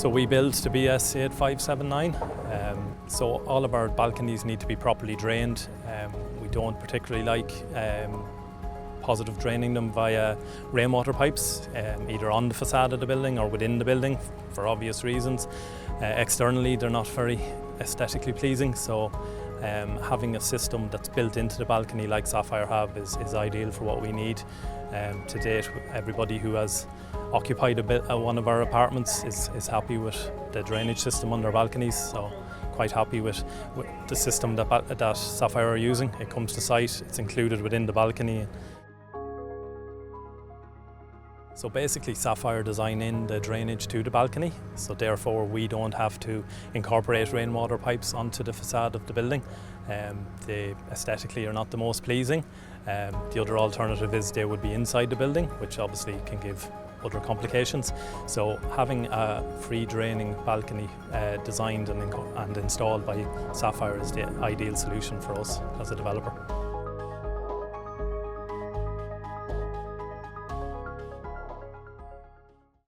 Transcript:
So we build to BS 8579, so all of our balconies need to be properly drained. We don't particularly like positive draining them via rainwater pipes, either on the facade of the building or within the building for obvious reasons. Externally they're not very aesthetically pleasing, so having a system that's built into the balcony like Sapphire have is ideal for what we need. To date, everybody who has occupied one of our apartments is happy with the drainage system on their balconies, so quite happy with the system that Sapphire are using. It comes to site, it's included within the balcony. So basically Sapphire design in the drainage to the balcony, so therefore we don't have to incorporate rainwater pipes onto the facade of the building. They aesthetically are not the most pleasing. The other alternative is they would be inside the building, which obviously can give other complications. So having a free draining balcony designed and installed by Sapphire is the ideal solution for us as a developer.